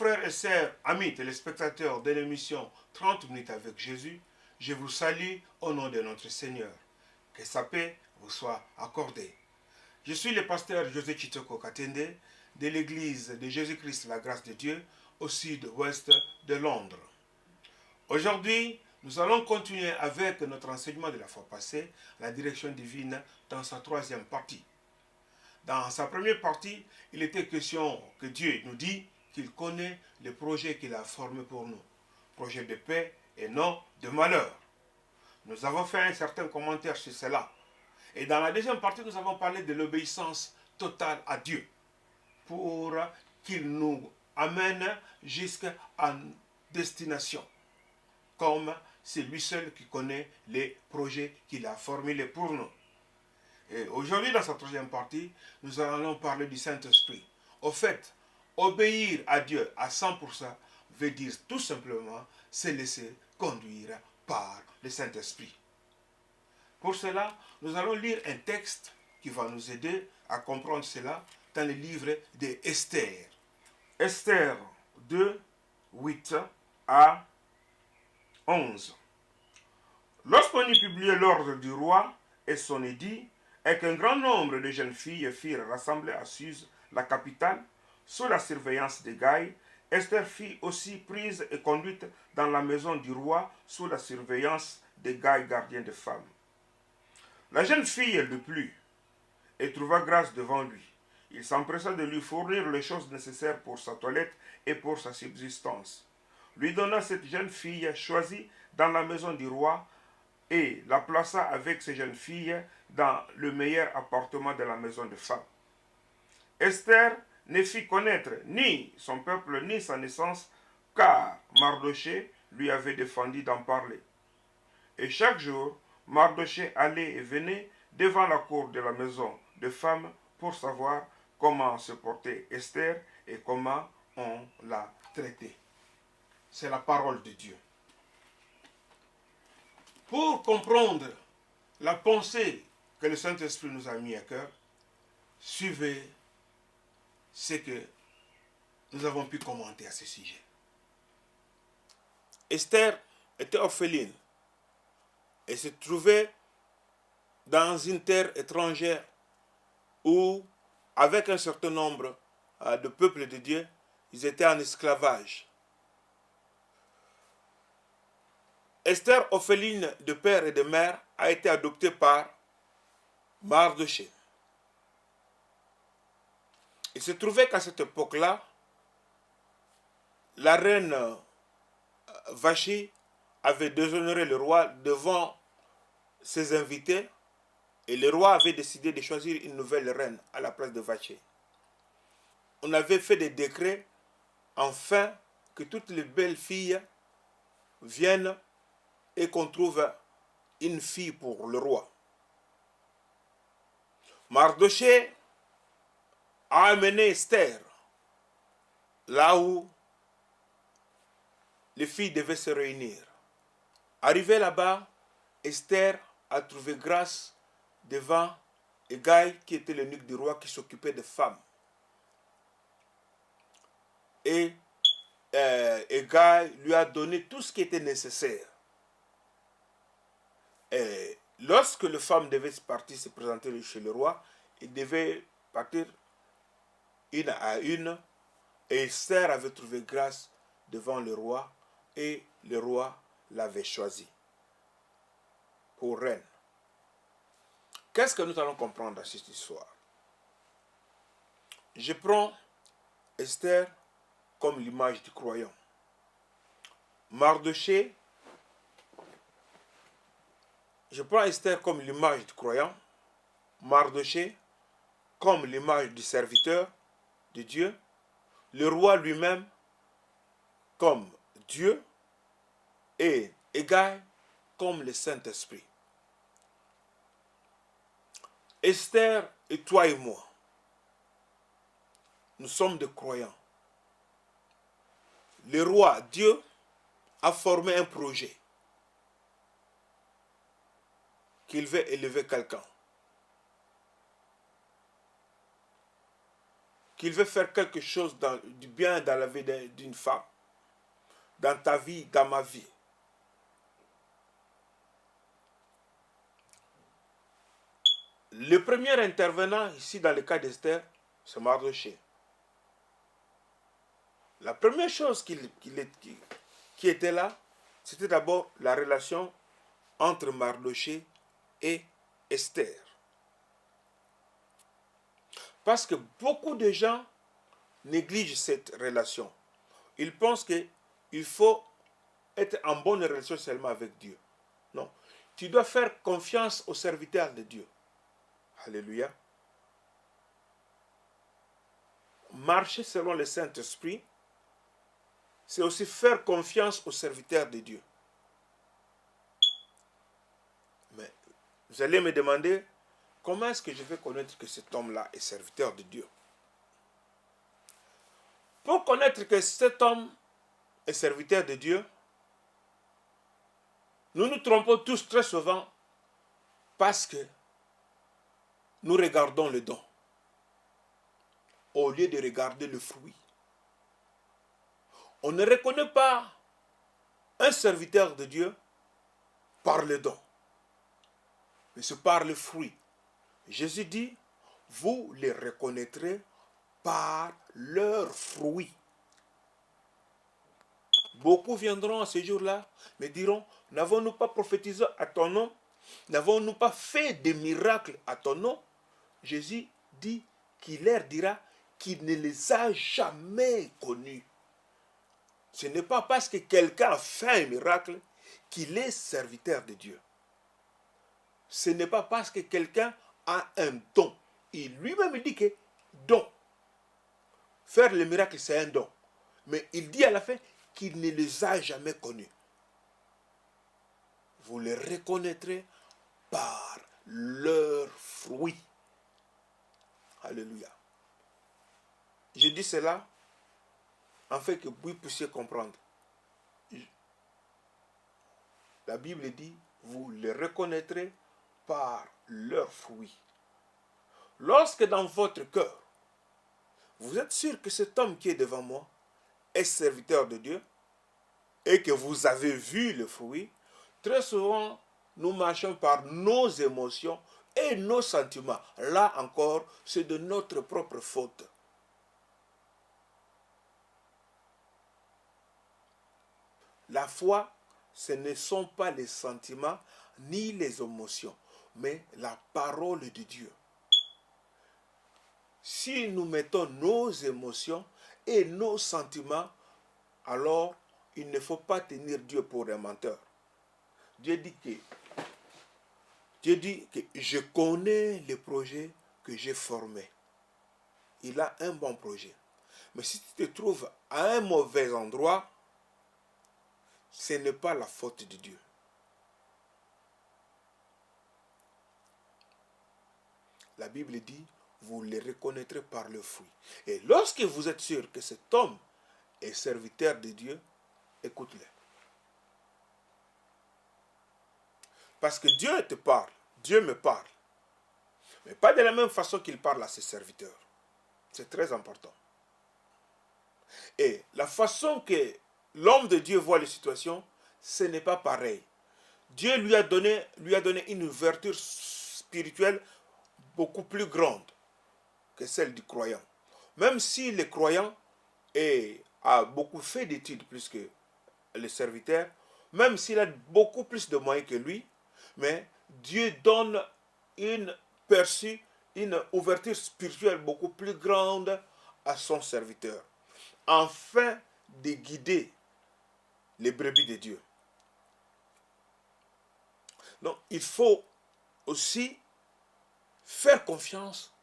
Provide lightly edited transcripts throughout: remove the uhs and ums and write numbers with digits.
frères et sœurs, amis téléspectateurs de l'émission 30 minutes avec Jésus, je vous salue au nom de notre Seigneur. Que sa paix vous soit accordée. Je suis le pasteur José Chitoko Katende de l'église de Jésus-Christ, la grâce de Dieu, au sud-ouest de Londres. Aujourd'hui, nous allons continuer avec notre enseignement de la fois passée, la direction divine, dans sa troisième partie. Dans sa première partie, il était question que Dieu nous dit qu'il connaît les projets qu'il a formés pour nous. Projets de paix et non de malheur. Nous avons fait un certain commentaire sur cela. Et dans la deuxième partie, nous avons parlé de l'obéissance totale à Dieu pour qu'il nous amène jusqu'à destination. Comme c'est lui seul qui connaît les projets qu'il a formulés pour nous. Et aujourd'hui, dans cette troisième partie, nous allons parler du Saint-Esprit. Au fait, obéir à Dieu à 100% veut dire tout simplement se laisser conduire par le Saint-Esprit. Pour cela, nous allons lire un texte qui va nous aider à comprendre cela dans le livre d'Esther. Esther 2, 8 à 11. Lorsqu'on eut publié l'ordre du roi et son édit, et qu'un grand nombre de jeunes filles firent rassembler à Suse, la capitale, sous la surveillance de Gaï, Esther fut aussi prise et conduite dans la maison du roi sous la surveillance de Gaï, gardien de femmes. La jeune fille le plut et trouva grâce devant lui. Il s'empressa de lui fournir les choses nécessaires pour sa toilette et pour sa subsistance. Lui donna cette jeune fille choisie dans la maison du roi et la plaça avec ses jeunes filles dans le meilleur appartement de la maison de femme. Esther ne fit connaître ni son peuple ni sa naissance, car Mardochée lui avait défendu d'en parler. Et chaque jour, Mardochée allait et venait devant la cour de la maison de femme pour savoir comment se portait Esther et comment on la traitait. C'est la parole de Dieu. Pour comprendre la pensée que le Saint-Esprit nous a mis à cœur, suivez ce que nous avons pu commenter à ce sujet. Esther était orpheline et se trouvait dans une terre étrangère où, avec un certain nombre de peuples de Dieu, ils étaient en esclavage. Esther, orpheline de père et de mère, a été adoptée par Mardochée. Il se trouvait qu'à cette époque-là, la reine Vachi avait déshonoré le roi devant ses invités et le roi avait décidé de choisir une nouvelle reine à la place de Vachi. On avait fait des décrets afin que toutes les belles filles viennent et qu'on trouve une fille pour le roi. Mardochée a amené Esther là où les filles devaient se réunir. Arrivée là-bas, Esther a trouvé grâce devant Hegai, qui était l'eunuque du roi qui s'occupait des femmes. Et Hegai lui a donné tout ce qui était nécessaire. Et lorsque les femmes devaient partir se présenter chez le roi, ils devaient partir une à une. Et Esther avait trouvé grâce devant le roi et le roi l'avait choisi pour reine. Qu'est-ce que nous allons comprendre dans cette histoire? Je prends Esther comme l'image du croyant. Mardochée, je prends Esther comme l'image du croyant. Mardochée comme l'image du serviteur de Dieu. Le roi lui-même comme Dieu et Hegai comme le Saint-Esprit. Esther et toi et moi, nous sommes des croyants. Le roi, Dieu, a formé un projet qu'il veut élever quelqu'un, qu'il veut faire quelque chose du bien dans la vie d'une femme, dans ta vie, dans ma vie. Le premier intervenant ici dans le cas d'Esther, c'est Mardochée. La première chose qui était là, c'était d'abord la relation entre Mardochée et Esther. Parce que beaucoup de gens négligent cette relation. Ils pensent qu'il faut être en bonne relation seulement avec Dieu. Non. Tu dois faire confiance aux serviteurs de Dieu. Alléluia. Marcher selon le Saint-Esprit, c'est aussi faire confiance aux serviteurs de Dieu. Mais vous allez me demander, comment est-ce que je vais connaître que cet homme-là est serviteur de Dieu? Pour connaître que cet homme est serviteur de Dieu, nous nous trompons tous très souvent parce que nous regardons le don au lieu de regarder le fruit. On ne reconnaît pas un serviteur de Dieu par le don, mais c'est par le fruit. Jésus dit, vous les reconnaîtrez par leurs fruits. Beaucoup viendront à ce jour-là, mais diront, n'avons-nous pas prophétisé à ton nom? N'avons-nous pas fait des miracles à ton nom? Jésus dit qu'il leur dira qu'il ne les a jamais connus. Ce n'est pas parce que quelqu'un a fait un miracle qu'il est serviteur de Dieu. Ce n'est pas parce que quelqu'un a un don. Il lui-même dit que don. Faire le miracle, c'est un don. Mais il dit à la fin qu'il ne les a jamais connus. Vous les reconnaîtrez par leurs fruits. Alléluia. Je dis cela afin que vous puissiez comprendre. La Bible dit, vous les reconnaîtrez par leurs fruits. Lorsque dans votre cœur, vous êtes sûr que cet homme qui est devant moi est serviteur de Dieu et que vous avez vu le fruit, très souvent, nous marchons par nos émotions et nos sentiments. Là encore, c'est de notre propre faute. La foi, ce ne sont pas les sentiments ni les émotions, mais la parole de Dieu. Si nous mettons nos émotions et nos sentiments, alors il ne faut pas tenir Dieu pour un menteur. Dieu dit que je connais les projets que j'ai formés. Il a un bon projet. Mais si tu te trouves à un mauvais endroit, ce n'est pas la faute de Dieu. La Bible dit, vous les reconnaîtrez par le fruit. Et lorsque vous êtes sûr que cet homme est serviteur de Dieu, écoute-le. Parce que Dieu te parle, Dieu me parle. Mais pas de la même façon qu'il parle à ses serviteurs. C'est très important. Et la façon que l'homme de Dieu voit les situations, ce n'est pas pareil. Dieu lui a donné une ouverture spirituelle beaucoup plus grande que celle du croyant. Même si le croyant a beaucoup fait d'études plus que le serviteur, même s'il a beaucoup plus de moyens que lui, mais Dieu donne une ouverture spirituelle beaucoup plus grande à son serviteur, afin de guider les brebis de Dieu. Donc, il faut aussi faire confiance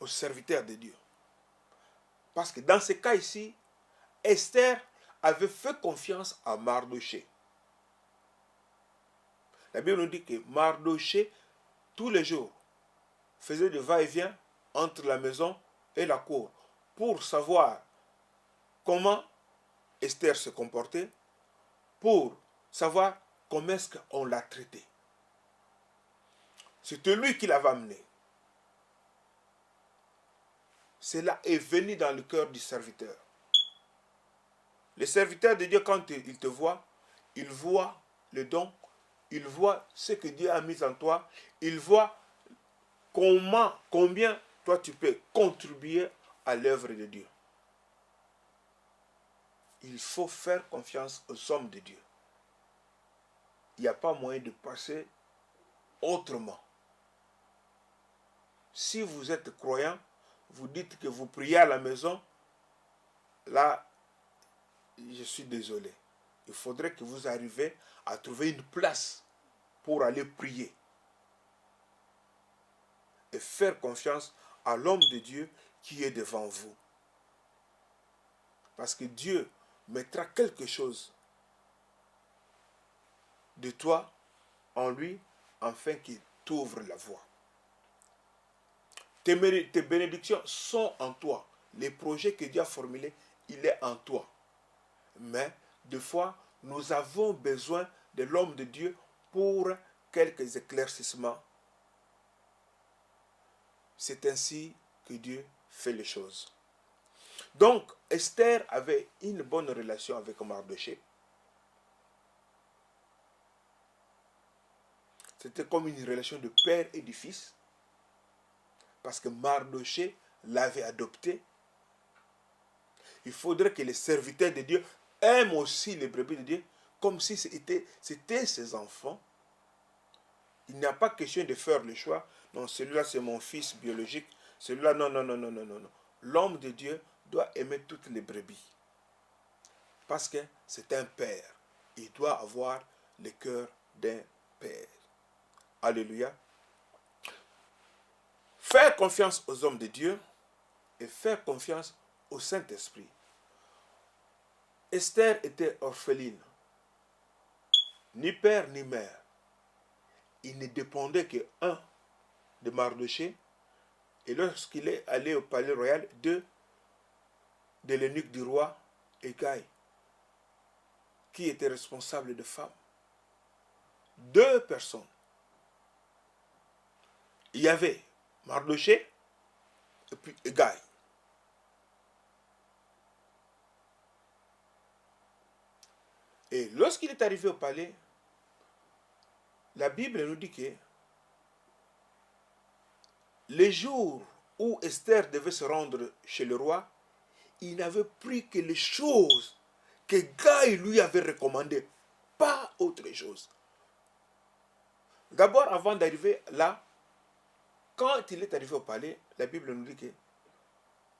aux serviteurs de Dieu. Parce que dans ce cas ici, Esther avait fait confiance à Mardochée. La Bible nous dit que Mardochée, tous les jours, faisait de va-et-vient entre la maison et la cour pour savoir comment Esther se comportait, pour savoir comment est-ce qu'on l'a traitée. C'était lui qui l'avait amenée. cela est venu dans le cœur du serviteur. Le serviteur de Dieu, quand il te voit, il voit le don, il voit ce que Dieu a mis en toi, il voit combien toi tu peux contribuer à l'œuvre de Dieu. Il faut faire confiance aux hommes de Dieu. Il n'y a pas moyen de passer autrement. Si vous êtes croyant, vous dites que vous priez à la maison, là, je suis désolé. Il faudrait que vous arriviez à trouver une place pour aller prier. Et faire confiance à l'homme de Dieu qui est devant vous. Parce que Dieu mettra quelque chose de toi en lui, afin qu'il t'ouvre la voie. Tes bénédictions sont en toi. Les projets que Dieu a formulés, il est en toi. Mais, des fois, nous avons besoin de l'homme de Dieu pour quelques éclaircissements. C'est ainsi que Dieu fait les choses. Donc, Esther avait une bonne relation avec Mardochée. C'était comme une relation de père et de fils. Parce que Mardochée l'avait adopté. Il faudrait que les serviteurs de Dieu aiment aussi les brebis de Dieu, comme si c'était ses enfants. Il n'y a pas question de faire le choix. Non, celui-là c'est mon fils biologique. Celui-là, non. L'homme de Dieu doit aimer toutes les brebis. Parce que c'est un père. Il doit avoir le cœur d'un père. Alléluia. Faire confiance aux hommes de Dieu et faire confiance au Saint-Esprit. Esther était orpheline. Ni père ni mère. Il ne dépendait qu'un de Mardochée. Et lorsqu'il est allé au palais royal, deux de l'eunuque du roi, Hegai, qui était responsable de femmes. Deux personnes. Il y avait Mardochée et puis Hegai. Et lorsqu'il est arrivé au palais, la Bible nous dit que les jours où Esther devait se rendre chez le roi, il n'avait pris que les choses que Hegai lui avait recommandées, pas autre chose. D'abord, avant d'arriver là, quand il est arrivé au palais, la Bible nous dit que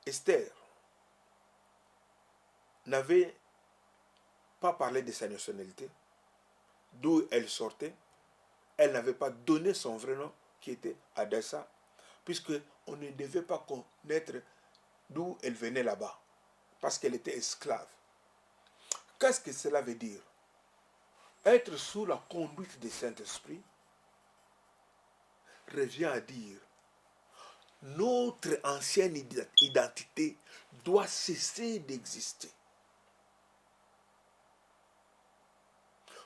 Esther n'avait pas parlé de sa nationalité, d'où elle sortait. Elle n'avait pas donné son vrai nom, qui était Hadassa, puisqu'on ne devait pas connaître d'où elle venait là-bas, parce qu'elle était esclave. Qu'est-ce que cela veut dire? Être sous la conduite du Saint-Esprit revient à dire notre ancienne identité doit cesser d'exister.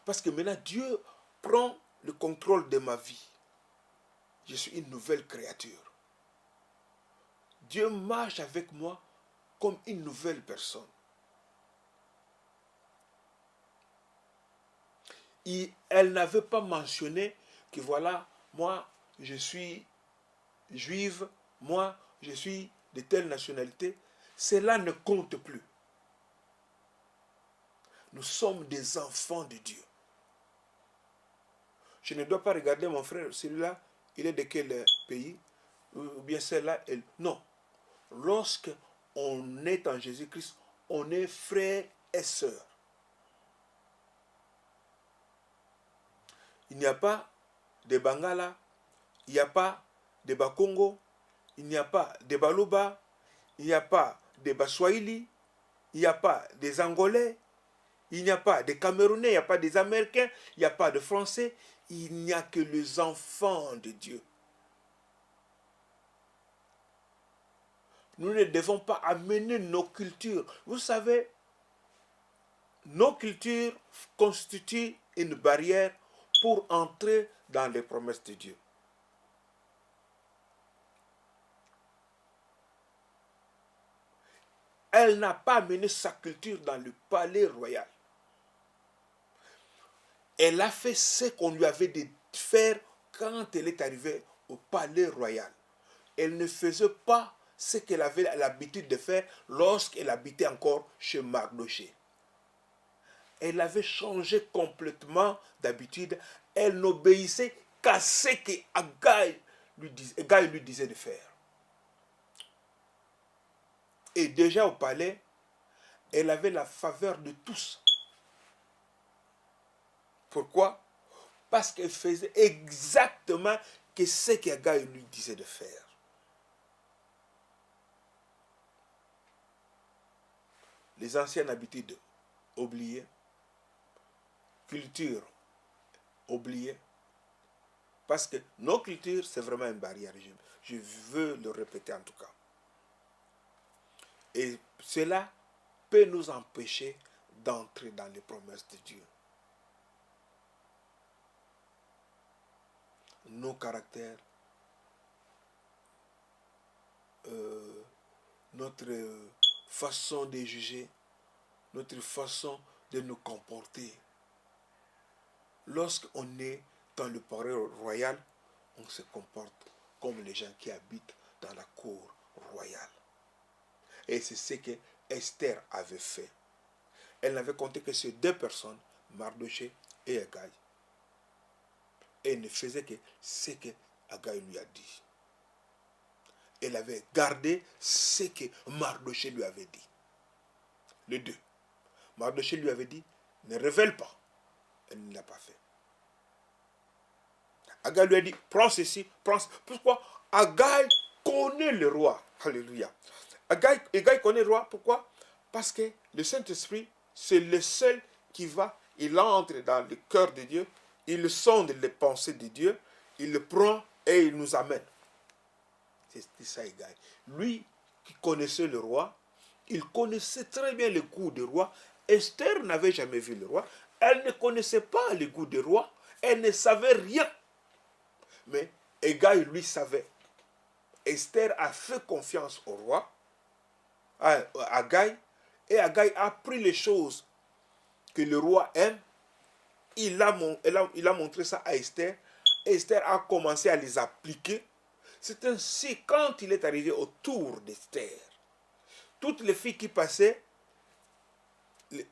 Parce que maintenant, Dieu prend le contrôle de ma vie. Je suis une nouvelle créature. Dieu marche avec moi comme une nouvelle personne. Elle n'avait pas mentionné que voilà, moi, je suis juive, moi, je suis de telle nationalité. Cela ne compte plus. Nous sommes des enfants de Dieu. Je ne dois pas regarder mon frère, celui-là, il est de quel pays? Ou bien celle-là, elle... Non. Lorsque on est en Jésus-Christ, on est frères et sœurs. Il n'y a pas de Bangala, il n'y a pas de Bakongo, il n'y a pas de Baluba, il n'y a pas de Baswahili, il n'y a pas des Angolais, il n'y a pas de Camerounais, il n'y a pas des Américains, il n'y a pas de Français, il n'y a que les enfants de Dieu. Nous ne devons pas amener nos cultures. Vous savez, nos cultures constituent une barrière pour entrer dans les promesses de Dieu. Elle n'a pas amené sa culture dans le palais royal. Elle a fait ce qu'on lui avait dit de faire quand elle est arrivée au palais royal. Elle ne faisait pas ce qu'elle avait l'habitude de faire lorsqu'elle habitait encore chez Mardochée. Elle avait changé complètement d'habitude. Elle n'obéissait qu'à ce que Haggai lui disait de faire. Et déjà au palais, elle avait la faveur de tous. Pourquoi? Parce qu'elle faisait exactement ce que Haggai lui disait de faire. Les anciennes habitudes oubliées, culture oubliée, parce que nos cultures, c'est vraiment une barrière. Je veux le répéter en tout cas. Et cela peut nous empêcher d'entrer dans les promesses de Dieu. Nos caractères, notre façon de juger, notre façon de nous comporter. Lorsqu'on est dans le palais royal, on se comporte comme les gens qui habitent dans la cour royale. Et c'est ce que Esther avait fait. Elle n'avait compté que ces deux personnes, Mardochée et Haggai. Elle ne faisait que ce que Haggai lui a dit. Elle avait gardé ce que Mardochée lui avait dit. Les deux. Mardochée lui avait dit, ne révèle pas. Elle ne l'a pas fait. Haggai lui a dit, prends ceci, prends ceci. Pourquoi? Haggai connaît le roi. Alléluia. Haggai connaît le roi. Pourquoi? Parce que le Saint-Esprit, c'est le seul qui va, il entre dans le cœur de Dieu, il sonde les pensées de Dieu, il le prend et il nous amène. C'est ça Haggai. Lui qui connaissait le roi, il connaissait très bien le goût du roi. Esther n'avait jamais vu le roi. Elle ne connaissait pas le goût du roi. Elle ne savait rien. Mais Haggai, lui, savait. Esther a fait confiance au roi, à Haggai, et Haggai a pris les choses que le roi aime. Il a montré ça à Esther. Esther a commencé à les appliquer. C'est ainsi, quand il est arrivé autour d'Esther, toutes les filles qui passaient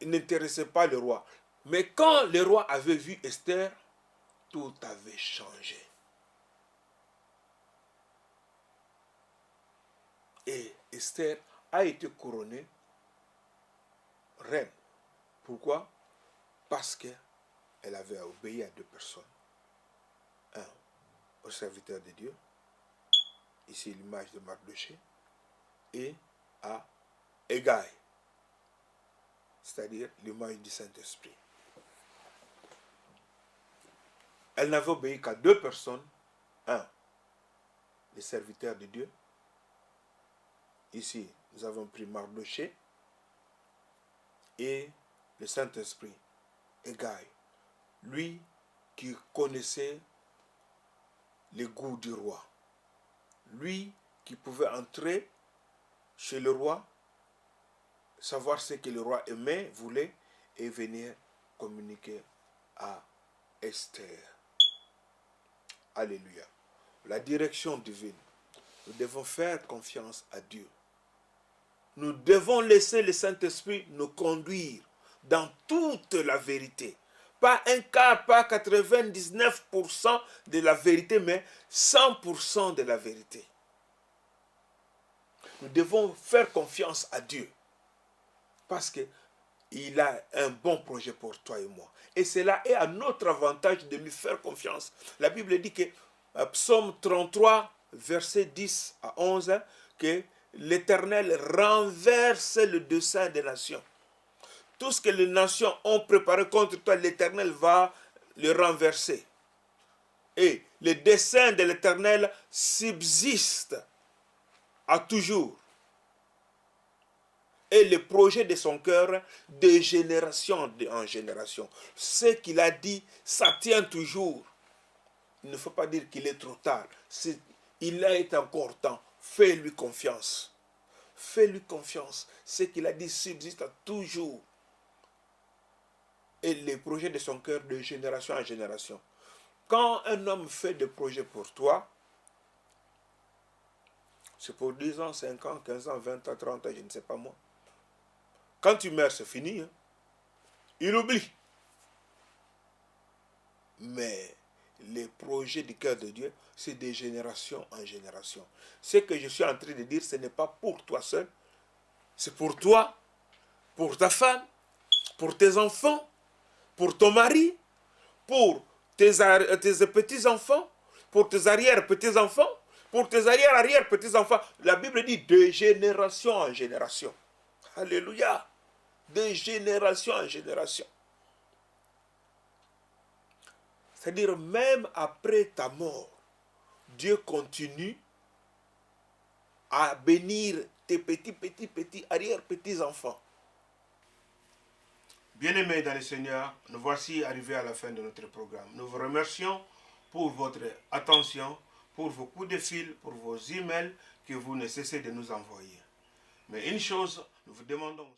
n'intéressaient pas le roi. Mais quand le roi avait vu Esther, tout avait changé. Et Esther a été couronnée reine. Pourquoi? Parce qu'elle avait obéi à deux personnes. Un, au serviteur de Dieu, ici l'image de Mardochée, et à Haggai, c'est-à-dire l'image du Saint-Esprit. Elle n'avait obéi qu'à deux personnes. Un, les serviteurs de Dieu. Ici, nous avons pris Mardochée et le Saint-Esprit, Haggai, lui qui connaissait le goût du roi, lui qui pouvait entrer chez le roi, savoir ce que le roi aimait, voulait, et venir communiquer à Esther. Alléluia. La direction divine. Nous devons faire confiance à Dieu. Nous devons laisser le Saint-Esprit nous conduire dans toute la vérité. Pas un quart, pas 99% de la vérité, mais 100% de la vérité. Nous devons faire confiance à Dieu. Parce qu'il a un bon projet pour toi et moi. Et cela est à notre avantage de lui faire confiance. La Bible dit que, Psaume 33, verset 10 à 11, que l'Éternel renverse le dessein des nations. Tout ce que les nations ont préparé contre toi, l'Éternel va le renverser. Et le dessein de l'Éternel subsiste à toujours. Et le projet de son cœur, de génération en génération. Ce qu'il a dit, ça tient toujours. Il ne faut pas dire qu'il est trop tard. Il est encore temps. Fais-lui confiance. Fais-lui confiance. Ce qu'il a dit subsiste toujours. Et les projets de son cœur de génération en génération. Quand un homme fait des projets pour toi, c'est pour 10 ans, 5 ans, 15 ans, 20 ans, 30 ans, je ne sais pas moi. Quand tu meurs, c'est fini. Hein. Il oublie. Mais les projets du cœur de Dieu, c'est de génération en génération. Ce que je suis en train de dire, ce n'est pas pour toi seul. C'est pour toi, pour ta femme, pour tes enfants, pour ton mari, pour tes petits-enfants, pour tes arrière-petits-enfants, pour tes arrière-arrière-petits-enfants. La Bible dit de génération en génération. Alléluia. De génération en génération. C'est-à-dire même après ta mort, Dieu continue à bénir tes petits arrière-petits-enfants. Bien-aimés dans le Seigneur, nous voici arrivés à la fin de notre programme. Nous vous remercions pour votre attention, pour vos coups de fil, pour vos emails que vous ne cessez de nous envoyer. Mais une chose, nous vous demandons...